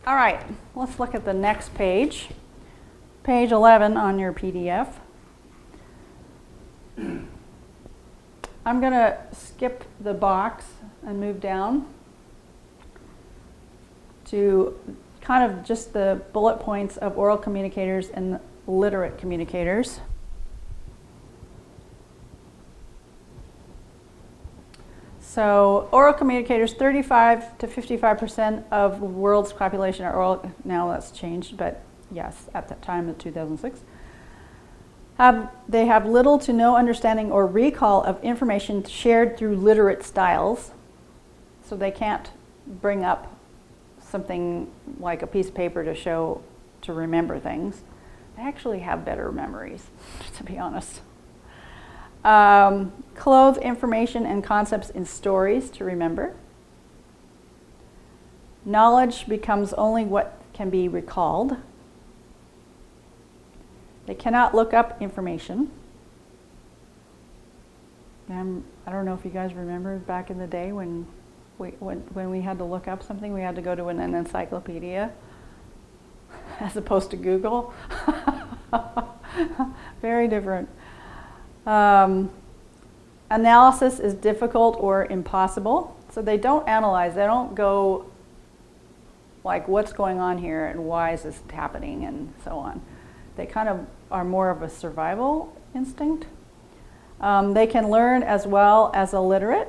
All right, let's look at the next page. Page 11 on your PDF. I'm going to skip the box and move down to kind of just the bullet points of oral communicators and literate communicators. So oral communicators, 35 to 55% of the world's population are oral. Now that's changed, but yes, at that time of 2006. They have little to no understanding or recall of information shared through literate styles. So they can't bring up something like a piece of paper to remember things. They actually have better memories, to be honest. Clothe information and concepts in stories to remember. Knowledge becomes only what can be recalled. They cannot look up information. I don't know if you guys remember back in the day when we had to look up something, we had to go to an encyclopedia as opposed to Google. Very different. Analysis is difficult or impossible. So they don't analyze. They don't go like, what's going on here and why is this happening and so on. They kind of are more of a survival instinct. They can learn as well as a literate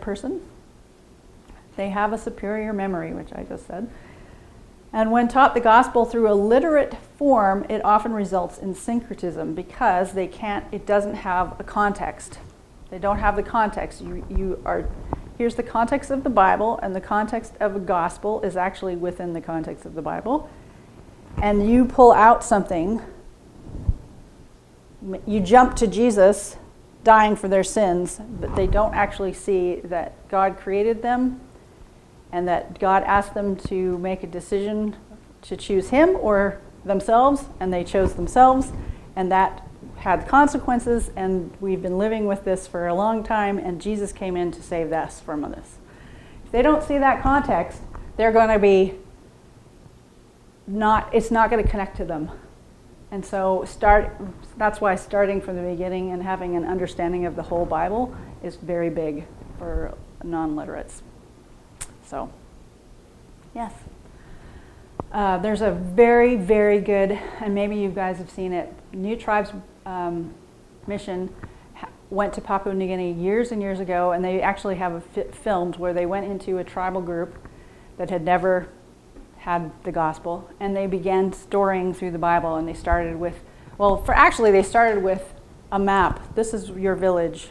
person. They have a superior memory, which I just said. And when taught the gospel through a literate form, it often results in syncretism because it doesn't have a context. They don't have the context. Here's the context of the Bible, and the context of a gospel is actually within the context of the Bible. And you pull out something, you jump to Jesus dying for their sins, but they don't actually see that God created them and that God asked them to make a decision to choose him or themselves, and they chose themselves, and that had consequences, and we've been living with this for a long time, and Jesus came in to save us from this. If they don't see that context, they're going to be it's not going to connect to them. And so that's why starting from the beginning and having an understanding of the whole Bible is very big for non-literates. So, yes. There's a very, very good, and maybe you guys have seen it, New Tribes Mission went to Papua New Guinea years and years ago, and they actually have filmed where they went into a tribal group that had never had the gospel, and they began storing through the Bible, and they started with, they started with a map. This is your village,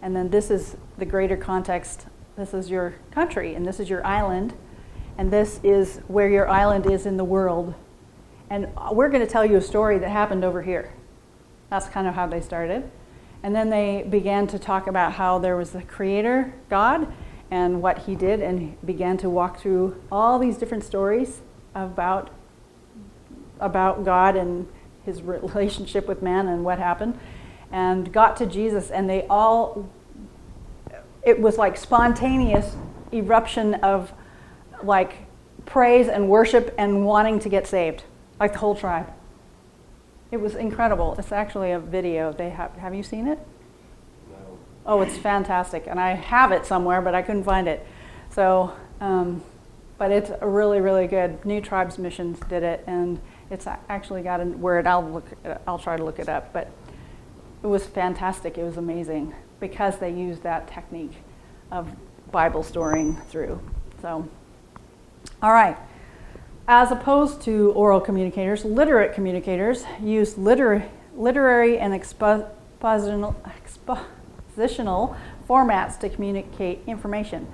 and then this is the greater context. This is your country, and this is your island, and this is where your island is in the world. And we're going to tell you a story that happened over here. That's kind of how they started. And then they began to talk about how there was the Creator, God, and what he did, and began to walk through all these different stories about God and his relationship with man and what happened, and got to Jesus, and it was like spontaneous eruption of like praise and worship and wanting to get saved, like the whole tribe. It was incredible. It's actually a video. Have you seen it? Oh, it's fantastic. And I have it somewhere, but I couldn't find it. So, but it's a really, really good. New Tribes Missions did it, and it's actually got a word. I'll try to look it up. But it was fantastic. It was amazing because they used that technique of Bible storing through. So, all right. As opposed to oral communicators, literate communicators use literary and expositional formats to communicate information.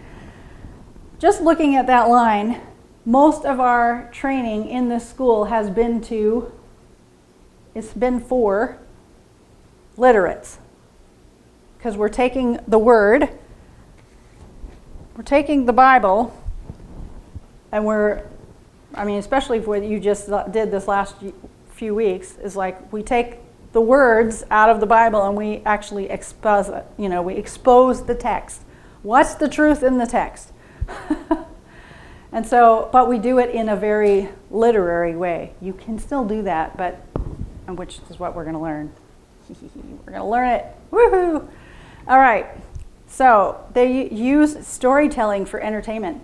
Just looking at that line, most of our training in this school has been for literates. Because we're taking the Word, we're taking the Bible, and especially what you just did this last few weeks, is like we take the words out of the Bible and we actually expose the text. What's the truth in the text? And so, but we do it in a very literary way. You can still do that, but, and which is what we're going to learn. We're going to learn it. Woohoo! All right. So they use storytelling for entertainment.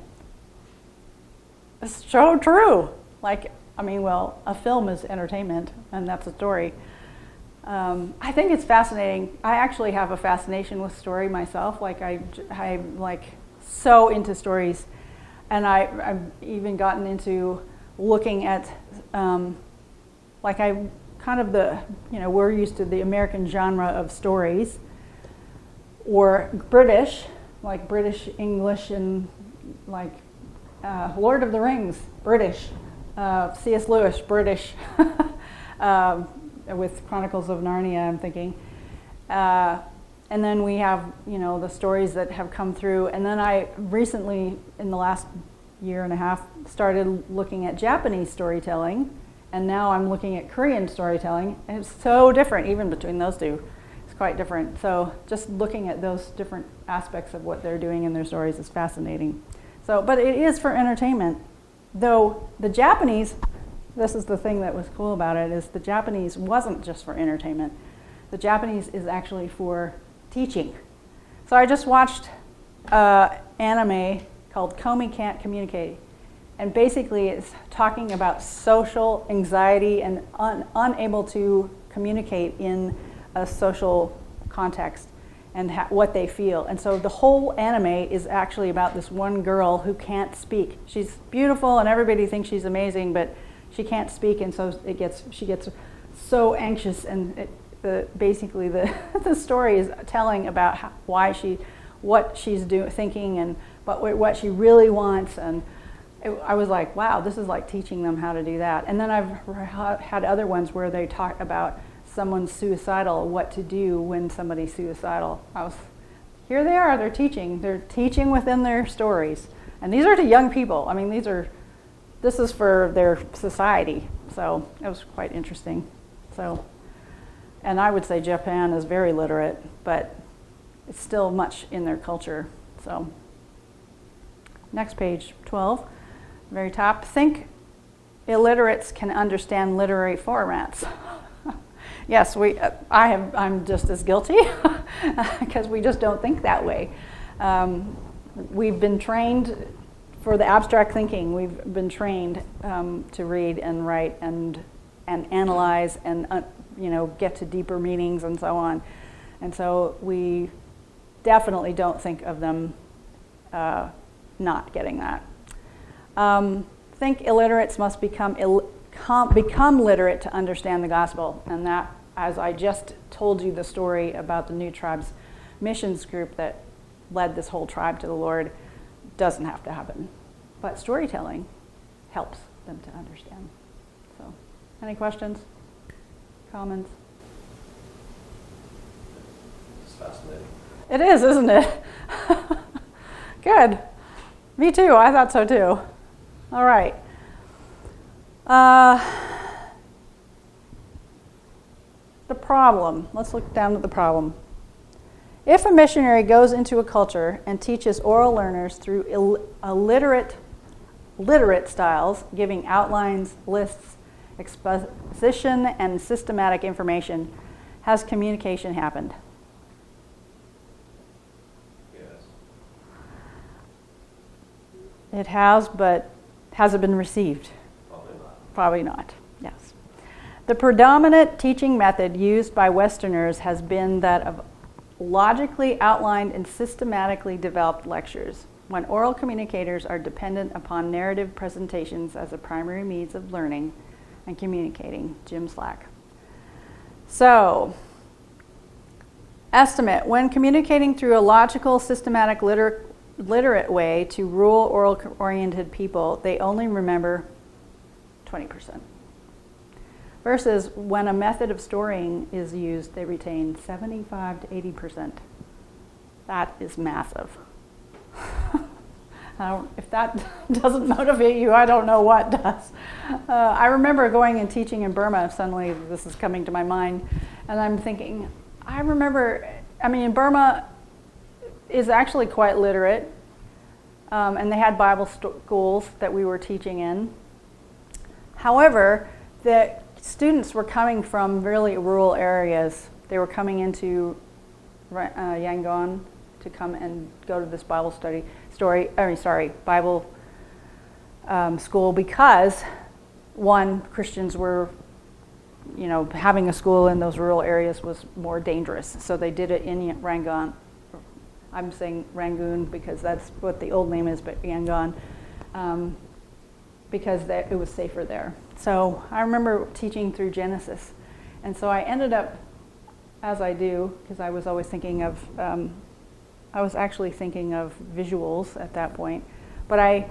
It's so true. Like, I mean, well, a film is entertainment, and that's a story. I think it's fascinating. I actually have a fascination with story myself. Like, I'm like so into stories. And I've even gotten into looking at, like I kind of the, you know, we're used to the American genre of stories, or British, like British English and like Lord of the Rings, British, C.S. Lewis, British, with Chronicles of Narnia, I'm thinking. And then we have, you know, the stories that have come through. And then I recently, in the last year and a half, started looking at Japanese storytelling. And now I'm looking at Korean storytelling. And it's so different, even between those two. It's quite different. So just looking at those different aspects of what they're doing in their stories is fascinating. So, but it is for entertainment. Though the Japanese, this is the thing that was cool about it, is the Japanese wasn't just for entertainment. The Japanese is actually for teaching. So I just watched anime called Komi Can't Communicate. And basically it's talking about social anxiety and unable to communicate in a social context and what they feel. And so the whole anime is actually about this one girl who can't speak. She's beautiful and everybody thinks she's amazing, but she can't speak, and so she gets so anxious, and basically the story is telling about what she's thinking and what she really wants. And I was like, wow, this is like teaching them how to do that. And then I've had other ones where they talk about someone's suicidal, what to do when somebody's suicidal. Here they are, they're teaching within their stories. And these are to young people. I mean, this is for their society. So it was quite interesting. So, and I would say Japan is very literate, but it's still much in their culture. So, next page, 12, very top. Think illiterates can understand literary formats. Yes, I'm just as guilty because we just don't think that way. We've been trained for the abstract thinking. We've been trained to read and write and analyze and get to deeper meanings and so on. And so we definitely don't think of them not getting that. Think illiterates must become literate to understand the gospel. And that, as I just told you the story about the New Tribes missions group that led this whole tribe to the Lord, doesn't have to happen. But storytelling helps them to understand. So, any questions? Comments? It's fascinating. It is, isn't it? Good. Me too. I thought so too. All right. The problem. Let's look down at the problem. If a missionary goes into a culture and teaches oral learners through literate styles, giving outlines, lists, exposition, and systematic information, has communication happened? Yes. It has, but has it been received? Probably not. Probably not, yes. The predominant teaching method used by Westerners has been that of logically outlined and systematically developed lectures, when oral communicators are dependent upon narrative presentations as a primary means of learning and communicating. Jim Slack. So, estimate, when communicating through a logical, systematic, literate way to rural, oral-oriented people, they only remember 20%. Versus when a method of storying is used, they retain 75 to 80%. That is massive. If that doesn't motivate you, I don't know what does. I remember going and teaching in Burma. Suddenly this is coming to my mind. And I'm thinking, Burma is actually quite literate. And they had Bible schools that we were teaching in. However, the students were coming from really rural areas. They were coming into Yangon to come and go to this Bible Bible school because, one, Christians were, having a school in those rural areas was more dangerous. So they did it in Rangoon. I'm saying Rangoon because that's what the old name is, but Yangon, because it was safer there. So I remember teaching through Genesis. And so I ended up, as I do, because I was always thinking of, I was actually thinking of visuals at that point, but I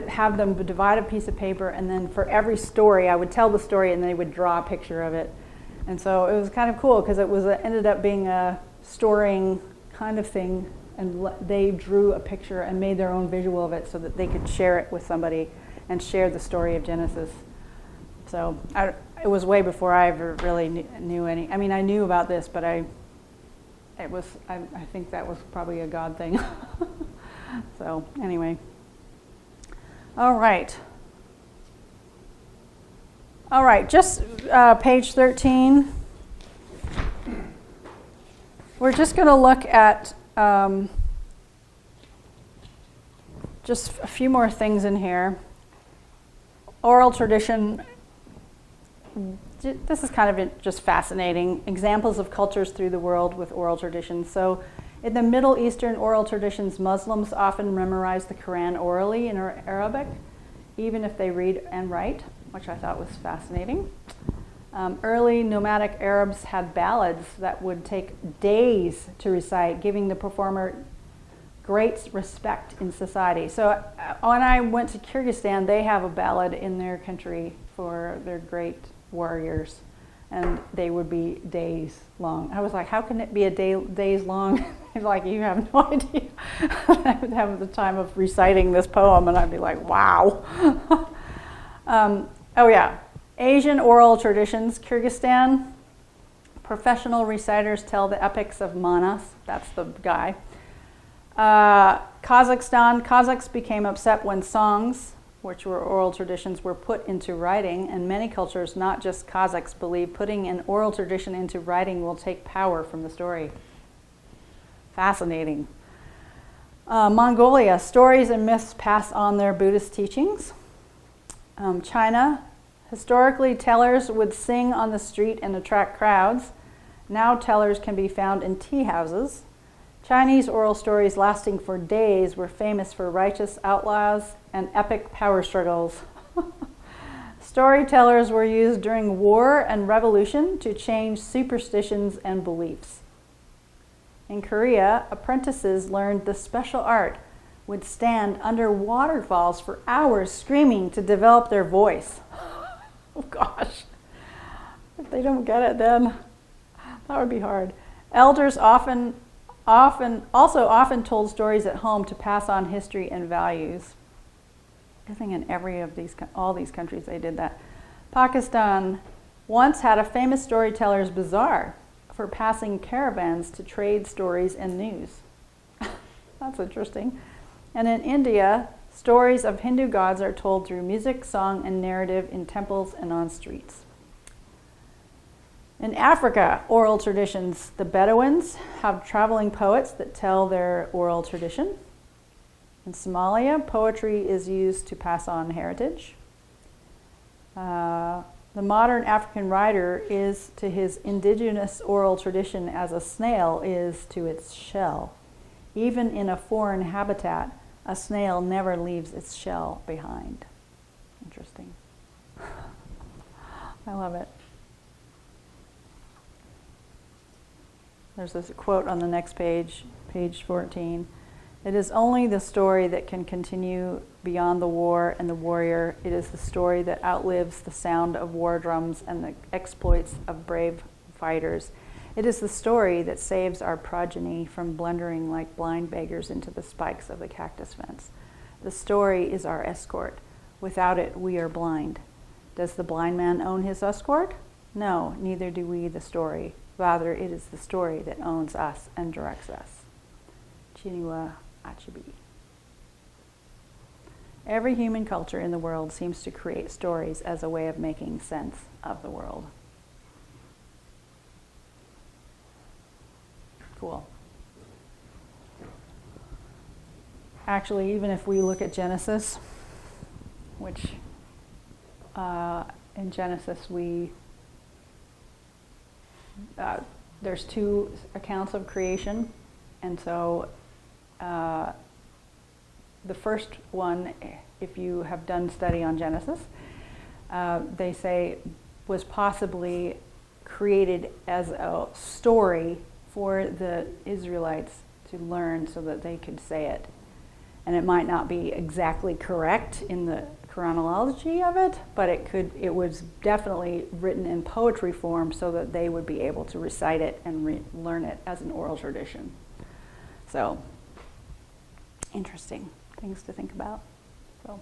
have them divide a piece of paper, and then for every story, I would tell the story and they would draw a picture of it. And so it was kind of cool because ended up being a storying kind of thing, and they drew a picture and made their own visual of it so that they could share it with somebody and share the story of Genesis. So it was way before I ever really knew any. I mean, I knew about this, but I think that was probably a God thing. So anyway. All right, just page 13. We're just going to look at just a few more things in here. Oral tradition. This is kind of just fascinating. Examples of cultures through the world with oral traditions. So in the Middle Eastern oral traditions, Muslims often memorize the Quran orally in Arabic, even if they read and write, which I thought was fascinating. Early nomadic Arabs had ballads that would take days to recite, giving the performer great respect in society. So when I went to Kyrgyzstan, they have a ballad in their country for their great warriors, and they would be days long. I was like, how can it be days long? Like, you have no idea. I would have the time of reciting this poem, and I'd be like, wow. Oh yeah, Asian oral traditions. Kyrgyzstan, professional reciters tell the epics of Manas. That's the guy. Kazakhstan, Kazakhs became upset when songs, which were oral traditions, were put into writing, and many cultures, not just Kazakhs, believe putting an oral tradition into writing will take power from the story. Fascinating. Mongolia, stories and myths pass on their Buddhist teachings. China, historically tellers would sing on the street and attract crowds. Now tellers can be found in tea houses. Chinese oral stories lasting for days were famous for righteous outlaws and epic power struggles. Storytellers were used during war and revolution to change superstitions and beliefs. In Korea, apprentices learned the special art, would stand under waterfalls for hours screaming to develop their voice. Oh gosh, if they don't get it, then that would be hard. Elders often told stories at home to pass on history and values. I think in all these countries they did that. Pakistan once had a famous storyteller's bazaar for passing caravans to trade stories and news. That's interesting. And in India, stories of Hindu gods are told through music, song, and narrative in temples and on streets. In Africa, oral traditions. The Bedouins have traveling poets that tell their oral tradition. In Somalia, poetry is used to pass on heritage. The modern African writer is to his indigenous oral tradition as a snail is to its shell. Even in a foreign habitat, a snail never leaves its shell behind. Interesting. I love it. There's this quote on the next page, page 14. It is only the story that can continue beyond the war and the warrior. It is the story that outlives the sound of war drums and the exploits of brave fighters. It is the story that saves our progeny from blundering like blind beggars into the spikes of the cactus fence. The story is our escort. Without it, we are blind. Does the blind man own his escort? No, neither do we the story. Rather, it is the story that owns us and directs us. Chinua Achebe. Every human culture in the world seems to create stories as a way of making sense of the world. Cool. Actually, even if we look at Genesis, which in Genesis there's two accounts of creation, and so the first one, if you have done study on Genesis, they say was possibly created as a story for the Israelites to learn so that they could say it. And it might not be exactly correct in the chronology of it, but it was definitely written in poetry form so that they would be able to recite it and learn it as an oral tradition. So, interesting things to think about. So.